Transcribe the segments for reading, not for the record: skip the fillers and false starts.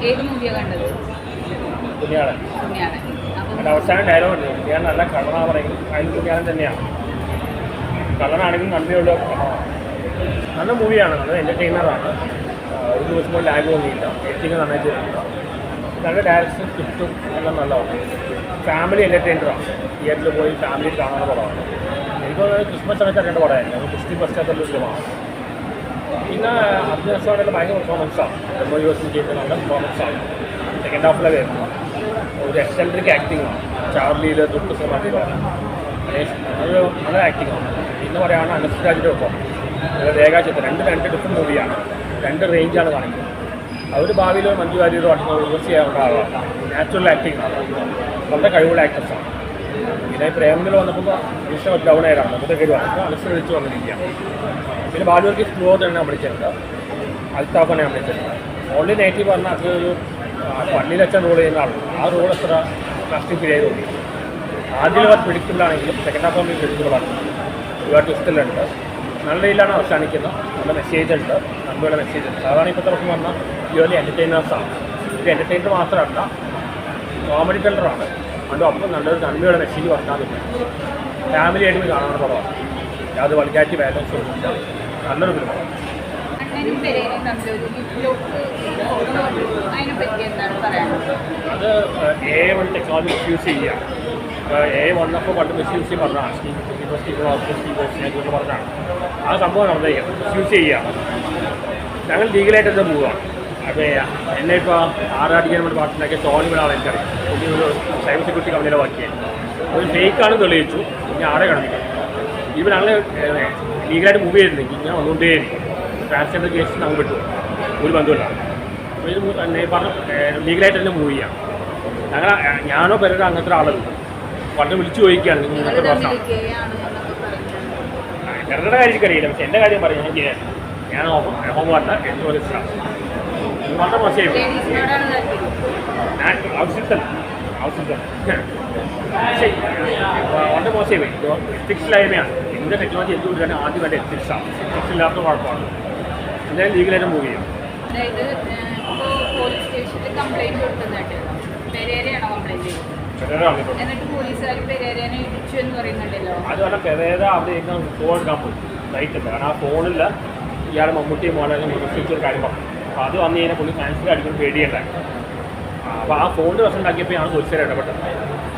ഏത് മൂവിയാണ് കണ്ടത്? പുണ്യാളൻ. അതിൻ്റെ അവസാനം ഡയലോഗ് ഉണ്ട്, പുണ്യാളൻ നല്ല കള്ളനാ പറയും, അതിന് പുണ്യാളൻ തന്നെയാണ്. കള്ളനാണെങ്കിൽ നന്ദിയുള്ള നല്ല മൂവിയാണ്, നല്ല എൻ്റർടൈനറാണ്. ഒരു ദിവസം കൊണ്ട് ലാഗ് തോന്നിയില്ല, എഡിറ്റിങ് നന്നായിട്ട് ചെയ്തിട്ടുണ്ട്, നല്ല ഡയറക്ഷൻ സ്ക്രിപ്റ്റും എല്ലാം നല്ലതാണ്. ഫാമിലി എൻ്റർടൈനറാണ്, തിയേറ്ററിൽ പോയി ഫാമിലി കാണുന്ന പടമാണ്. എനിക്ക് ക്രിസ്മസ് സമയത്ത് രണ്ട് പടമായിരുന്നു, അത് ക്രിസ്ത്യൻ പശ്ചാത്തലത്തിൽ ഫിലിമാണ്. പിന്നെ അഭിനയത്തോടെ ഭയങ്കര പെർഫോമൻസാണ്, MOUS ചെയ്യുന്ന നല്ല പെർഫോമൻസാണ്. സെക്കൻഡ് ഹാഫിലെ വരുന്നത് ഒരു എക്സെൻട്രിക് ആക്ടിങ്ങാണ്, ചാർലിയിൽ തൊട്ട് സിനിമാറ്റിക്കാണ്, അത് നല്ല ആക്ടിങ്ങാണ്. പിന്നെ പറയുകയാണ് അനസ്രാജിൻ്റെ ഒപ്പം രേഖാചിത്രം, രണ്ട് ഡിഫറെൻറ്റ് മൂവിയാണ്, രണ്ട് റേഞ്ചാണ് കാണിക്കുന്നത്. അവർ ഭാവിയിൽ മഞ്ജു വാര്യരോ അടങ്ങുന്ന റിവേഴ്സ് ചെയ്യാനുള്ള ആളാണ്, നാച്ചുറൽ ആക്ടിങ് ആണ്, വളരെ കഴിവുള്ള ആക്ടേഴ്സാണ്. പിന്നെ പ്രേമത്തിൽ വന്നപ്പോൾ വിഷയം ഡൗൺ ആയതാണ്, നമുക്ക് കയറി വന്നപ്പോൾ അനുസരിച്ച് വന്നിരിക്കുകയാണ്. പിന്നെ ബാലുവർക്ക് സ്ലോ തന്നെ വിളിച്ചിട്ടുണ്ട്, അൽത്താഫനെ വിളിച്ചിട്ടുണ്ട്. ഓൺലി നെഗറ്റീവ് പറഞ്ഞാൽ അത് ഒരു പള്ളിയിലച്ഛൻ റോൾ ചെയ്യുന്ന ആളാണ്, ആ റോൾ എത്ര പ്ലാസ്റ്റിക് ഫീൽ ചെയ്ത് തോന്നി. ആദ്യം അത് പിടിക്കുമ്പോഴാണെങ്കിലും സെക്കൻഡ് ഹാഫ് ആകുമ്പോൾ പിടിക്കുമ്പോഴാണ് ഒരുപാട് ട്വിസ്റ്റിലുണ്ട്. നല്ല രീതിയിലാണ് അവസാനിക്കുന്നത്, നല്ല മെസ്സേജ് ഉണ്ട്, നന്മയുടെ മെസ്സേജ് ഉണ്ട്. സാധാരണ ഇപ്പോഴത്തെ പ്രശ്നം പറഞ്ഞാൽ പ്യുവർലി എൻ്റർടൈനേഴ്സാണ്. ഇത് എൻ്റർടൈനർ മാത്രമല്ല, കോമഡി ടെല്ലറാണ്. അതുകൊണ്ട് അപ്പം നല്ലൊരു നന്മയുടെ മെസ്സേജ് പറഞ്ഞാൽ പറ്റും. ഫാമിലി ആയിട്ട് കാണാനുള്ള പടമാണ്, അത് വൾഗാരിറ്റി ബാലൻസ് കൊടുക്കില്ല, നല്ലൊരു ഫിലിമാണ്. അത് AI ടെക്നോളജി മിസ്യൂസ് ചെയ്യുക. AI വന്നപ്പോൾ പണ്ട് മിസ്യൂസ് പറഞ്ഞാണ്, പറഞ്ഞാണ് ആ സംഭവം നടന്നേക്കാം, മിസ്യൂസ് ചെയ്യുകയാണ്. ഞങ്ങൾ ലീഗലായിട്ട് തന്നെ പോവുകയാണ്. അപ്പോൾ എന്നെ ഇപ്പോൾ ആറാടിക്കാൻ വേണ്ടി പാർട്ടിയിലാക്കിയ ടോണി വിടാതെ എനിക്കറിയാം, ഒരു സൈബർ സെക്യൂരിറ്റി കമ്പനിയുടെ വർക്കിയാണ്. ഒരു ഫേക്കാണ് തെളിയിച്ചു, ഇനി ആടെ കിടന്നില്ല. ഇവർ ഞങ്ങൾ ലീഗലായിട്ട് മൂവ് ചെയ്തിരുന്നെങ്കിൽ ഇങ്ങനെ വന്നുകൊണ്ടേ ട്രാൻസ്ജെൻഡർ കേസ് നമുക്ക് വിട്ടു, ഒരു ബന്ധമില്ല. അപ്പോൾ ഇത് പറഞ്ഞ ലീഗലായിട്ട് തന്നെ മൂവ് ചെയ്യാം. ഞാനോ പേരുടെ അങ്ങനത്തെ ആളല്ല, പണ്ട് വിളിച്ചു ചോദിക്കുകയാണ് നിങ്ങൾ ഇങ്ങനത്തെ പ്രശ്നം. പെരുടെ കാര്യം അറിയില്ല, പക്ഷെ എൻ്റെ കാര്യം പറയാം, ഞാൻ ചെയ്യാൻ ഞാൻ ഹോം വാട്ടർ ഏറ്റവും ഇഷ്ടമാണ്. വളരെ മോശമായി ഞാൻ ആവശ്യത്തില്ല വളരെ മോശമായി പോയി. എത്തിക്സിലായ്മയാണ്. എൻ്റെ ടെക്നോളജി എന്തുകൊണ്ട് തന്നെ ആദ്യം വേണ്ട എത്തിക്സാണ്. എത്തിക്സ് ഇല്ലാത്ത കുഴപ്പമാണ്. എന്തായാലും ലീഗലായിട്ട് മൂവ് ചെയ്യാം. അതുപോലെ പെരേര അവിടെ ഫോൺ എടുക്കാൻ പോയി, റൈറ്റ് ഉണ്ട്. കാരണം ആ ഫോണിൽ ഇയാളെ മമ്മൂട്ടിയും മോഹൻലാലും വിമർശിച്ചൊരു കാര്യം പറഞ്ഞു. അപ്പോൾ അത് വന്നു കഴിഞ്ഞാൽ പുള്ളി ഫാൻസിൽ അടിക്കുന്ന പേടിയുണ്ടായി. അപ്പോൾ ആ ഫോണിൻ്റെ പ്രശ്നം ഉണ്ടാക്കിയപ്പോൾ ഞാൻ പോലീസുകാരെ ഇടപെട്ടത്.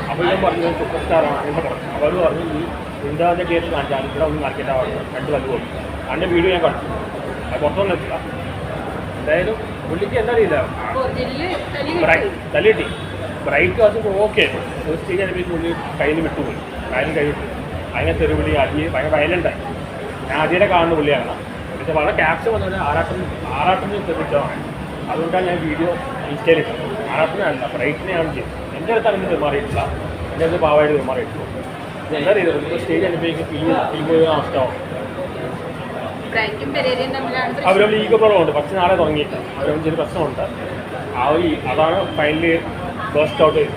അപ്പോൾ ഇതും പറഞ്ഞു സൂപ്പർ സ്റ്റാറാണ് അങ്ങനെ പറഞ്ഞു. അപ്പോൾ അവർ പറഞ്ഞു ഈ ഇന്ത്യൻ്റെ കേസ് കാണിച്ചാൽ ഇവിടെ ഒന്നും കാണിക്കേണ്ട പറഞ്ഞു, രണ്ട് വല്ലു കൊടുത്തു. അതിൻ്റെ വീഡിയോ ഞാൻ കണ്ടു, അത് പുറത്തൊന്നും എത്തില്ല. എന്തായാലും പുള്ളിക്ക് എന്താ അറിയില്ല, തല്ലിട്ടി ബ്രൈറ്റ് അത് ഓക്കെ ഒരു സ്റ്റേജ് അനുഭവിച്ച് പുള്ളി കയ്യിൽ വിട്ടുപോയി, കാര്യം കൈ വിട്ടു. അതിനെ തെരുവിളി അടി ഭയങ്കര വയലൻ്റായി. ഞാൻ ആദ്യത്തെ കാണുന്ന പുള്ളിയാണ്. പക്ഷേ വളരെ ക്യാപ്ഷൻ വന്നത് ആറാട്ടത്തിന് തെറിച്ചതാണ്. അതുകൊണ്ടാണ് ഞാൻ വീഡിയോ ഇൻസ്റ്റയിൽ ഇട്ടത്. ആറാട്ടനല്ല, ബ്രൈറ്റിനെയാണ് ചെയ്തത്. എൻ്റെ അടുത്ത് അങ്ങനെ പെരുമാറിയിട്ടില്ല, എൻ്റെ അടുത്ത് പാവമായിട്ട് പെരുമാറിയിട്ടുള്ളൂ. ഇത് എന്താ ചെയ്തത്, ഒരു സ്റ്റേജ് അനുഭവിക്കും ഫിലിം നഷ്ടമാവും. അവരും ഈഗോ പ്രോബ്ലമുണ്ട്, പക്ഷേ നാളെ തുടങ്ങിയിട്ട് അവരും ചെറിയ പ്രശ്നമുണ്ട്. അതാണ് ഫൈനലി ബേസ്റ്റ് ഔട്ട് ചെയ്തത്.